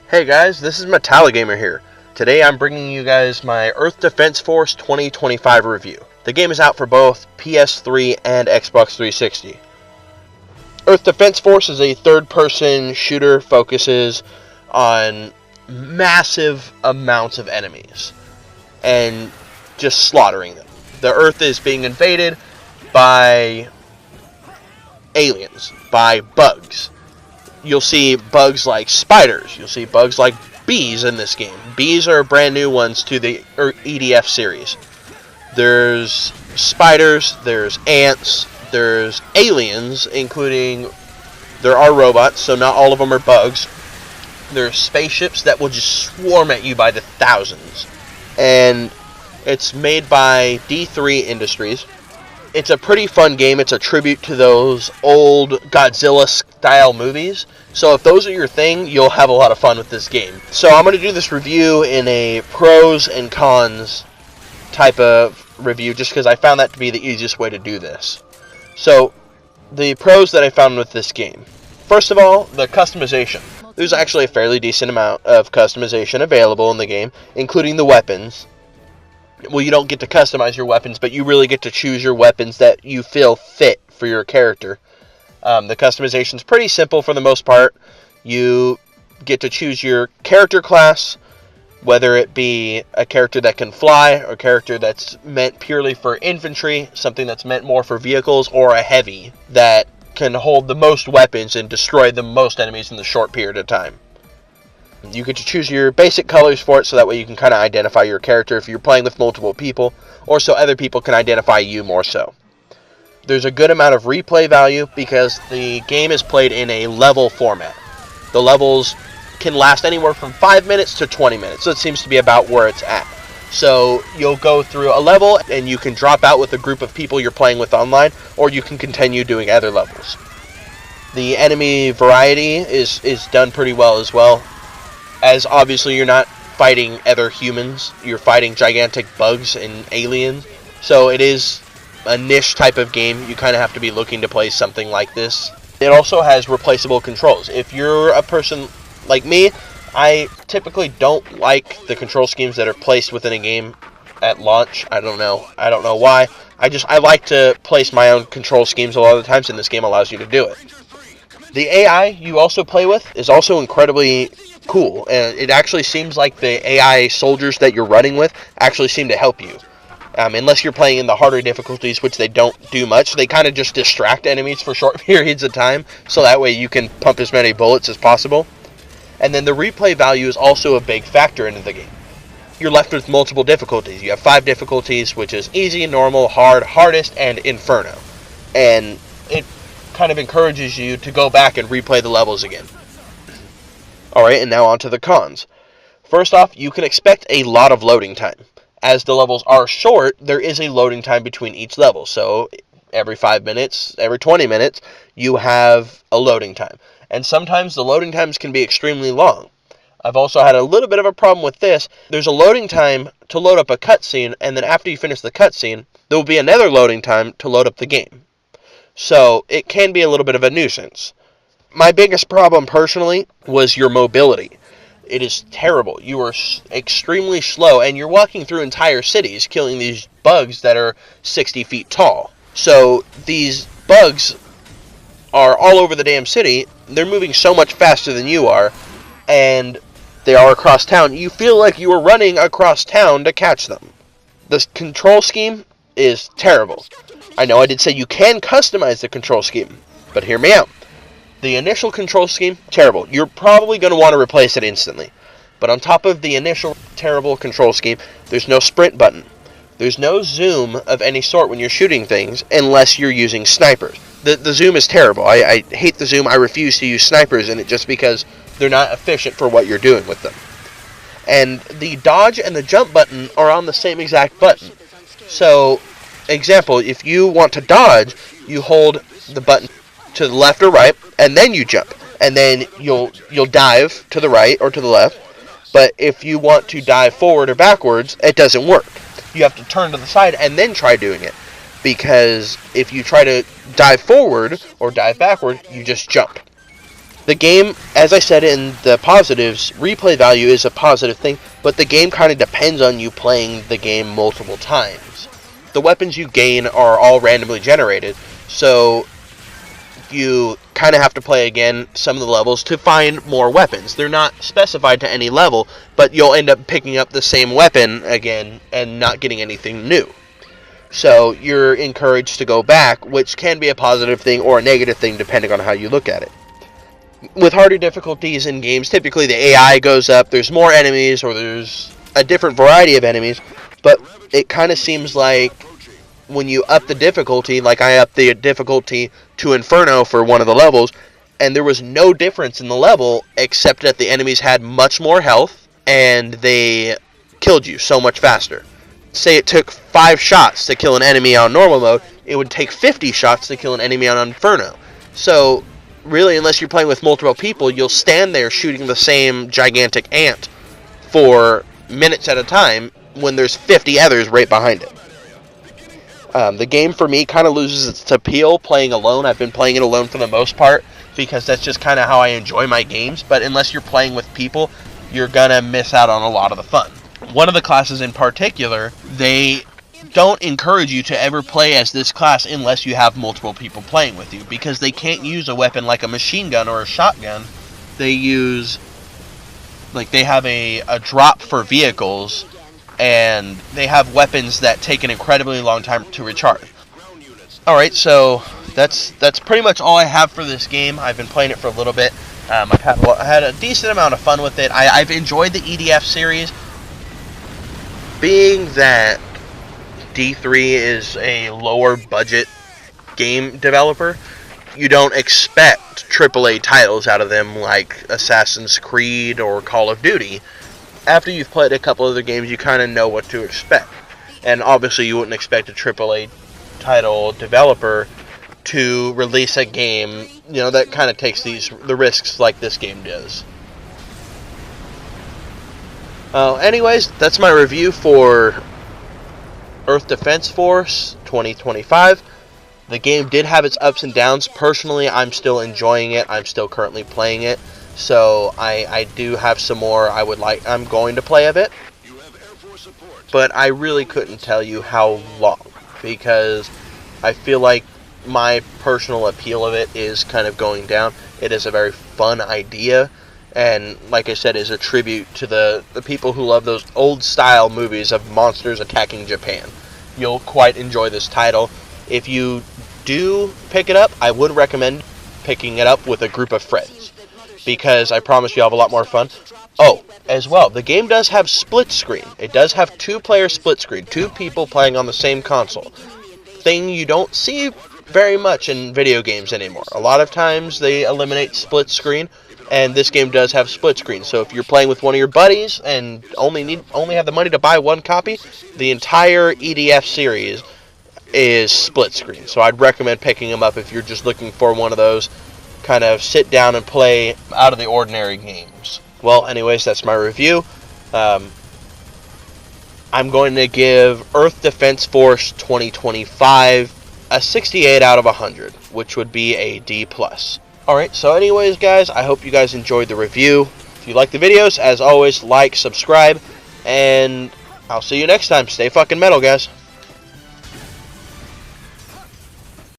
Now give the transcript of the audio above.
Hey guys, this is Metallagamer here. Today I'm bringing you guys my Earth Defense Force 2025 review. The game is out for both PS3 and Xbox 360. Earth Defense Force is a third-person shooter, focuses on massive amounts of enemies and just slaughtering them. The Earth is being invaded by aliens, by bugs. You'll see bugs like spiders. You'll see bugs like bees in this game. Bees are brand new ones to the EDF series. There's spiders, there's ants, there's aliens, including there are robots, so not all of them are bugs. There's spaceships that will just swarm at you by the thousands. And it's made by D3 Industries. It's a pretty fun game. It's a tribute to those old Godzilla-style movies. So if those are your thing, you'll have a lot of fun with this game. So I'm going to do this review in a pros and cons type of review, just because I found that to be the easiest way to do this. So, the pros that I found with this game. First of all, the customization. There's actually a fairly decent amount of customization available in the game, including the weapons. Well, you don't get to customize your weapons, but you really get to choose your weapons that you feel fit for your character. The customization is pretty simple for the most part. You get to choose your character class, whether it be a character that can fly, or a character that's meant purely for infantry, something that's meant more for vehicles, or a heavy that can hold the most weapons and destroy the most enemies in the short period of time. You get to choose your basic colors for it, so that way you can kind of identify your character if you're playing with multiple people, or so other people can identify you more so. There's a good amount of replay value because the game is played in a level format. The levels can last anywhere from 5 minutes to 20 minutes, so it seems to be about where it's at. So you'll go through a level and you can drop out with a group of people you're playing with online, or you can continue doing other levels. The enemy variety is done pretty well as well, as obviously you're not fighting other humans, you're fighting gigantic bugs and aliens, so it is a niche type of game. You kind of have to be looking to play something like this. It also has replaceable controls. If you're a person like me, I typically don't like the control schemes that are placed within a game at launch. I don't know why. I like to place my own control schemes a lot of the times, and this game allows you to do it. The AI you also play with is also incredibly cool, and it actually seems like the AI soldiers that you're running with actually seem to help you. Unless you're playing in the harder difficulties, which they don't do much. They kind of just distract enemies for short periods of time, so that way you can pump as many bullets as possible. And then the replay value is also a big factor into the game. You're left with multiple difficulties. You have 5 difficulties, which is easy, normal, hard, hardest, and inferno. And it kind of encourages you to go back and replay the levels again. Alright, and now on to the cons. First off, you can expect a lot of loading time. As the levels are short, there is a loading time between each level. So every 5 minutes, every 20 minutes, you have a loading time. And sometimes the loading times can be extremely long. I've also had a little bit of a problem with this. There's a loading time to load up a cutscene, and then after you finish the cutscene, there will be another loading time to load up the game. So it can be a little bit of a nuisance. My biggest problem personally was your mobility. It is terrible. You are extremely slow, and you're walking through entire cities killing these bugs that are 60 feet tall. So these bugs are all over the damn city. They're moving so much faster than you are, and they are across town. You feel like you are running across town to catch them. The control scheme is terrible. I know I did say you can customize the control scheme, but hear me out. The initial control scheme, terrible. You're probably going to want to replace it instantly. But on top of the initial terrible control scheme, there's no sprint button. There's no zoom of any sort when you're shooting things unless you're using snipers. The zoom is terrible. I hate the zoom. I refuse to use snipers in it just because they're not efficient for what you're doing with them. And the dodge and the jump button are on the same exact button. So, example, if you want to dodge, you hold the button to the left or right, and then you jump, and then you'll dive to the right or to the left. But if you want to dive forward or backwards, it doesn't work. You have to turn to the side and then try doing it, because if you try to dive forward or dive backward, you just jump. The game, as I said in the positives, replay value is a positive thing, but the game kind of depends on you playing the game multiple times. The weapons you gain are all randomly generated, so you kind of have to play again some of the levels to find more weapons. They're not specified to any level, but you'll end up picking up the same weapon again and not getting anything new. So you're encouraged to go back, which can be a positive thing or a negative thing depending on how you look at it. With harder difficulties in games, typically the AI goes up, there's more enemies, or there's a different variety of enemies, but it kind of seems like when you up the difficulty, like I upped the difficulty to Inferno for one of the levels, and there was no difference in the level except that the enemies had much more health and they killed you so much faster. Say it took 5 shots to kill an enemy on normal mode, it would take 50 shots to kill an enemy on Inferno. So really, unless you're playing with multiple people, you'll stand there shooting the same gigantic ant for minutes at a time when there's 50 others right behind it. The game for me kind of loses its appeal playing alone. I've been playing it alone for the most part because that's just kind of how I enjoy my games, but unless you're playing with people, you're gonna miss out on a lot of the fun. One of the classes in particular, they don't encourage you to ever play as this class unless you have multiple people playing with you, because they can't use a weapon like a machine gun or a shotgun. They use, like, they have a drop for vehicles, and they have weapons that take an incredibly long time to recharge. Alright, so that's pretty much all I have for this game. I've been playing it for a little bit. I've had a decent amount of fun with it. I've enjoyed the EDF series. Being that D3 is a lower budget game developer, you don't expect AAA titles out of them like Assassin's Creed or Call of Duty. After you've played a couple other games, you kind of know what to expect. And obviously you wouldn't expect a AAA title developer to release a game, that kind of takes the risks like this game does. Anyways, that's my review for Earth Defense Force 2025. The game did have its ups and downs. Personally, I'm still enjoying it. I'm still currently playing it. So I do have some more I'm going to play of it. But I really couldn't tell you how long, because I feel like my personal appeal of it is kind of going down. It is a very fun idea, and like I said, is a tribute to the people who love those old style movies of monsters attacking Japan. You'll quite enjoy this title. If you do pick it up, I would recommend picking it up with a group of friends, because I promise you'll have a lot more fun. Oh, as well, the game does have split screen. It does have 2-player split screen, 2 people playing on the same console. Thing you don't see very much in video games anymore. A lot of times they eliminate split screen, and this game does have split screen. So if you're playing with one of your buddies and only have the money to buy one copy, the entire EDF series is split screen. So I'd recommend picking them up if you're just looking for one of those kind of sit down and play out of the ordinary games. Well, anyways, that's my review. I'm going to give Earth Defense Force 2025 a 68 out of 100, which would be a D+. Alright, so anyways, guys, I hope you guys enjoyed the review. If you like the videos, as always, like, subscribe, and I'll see you next time. Stay fucking metal, guys.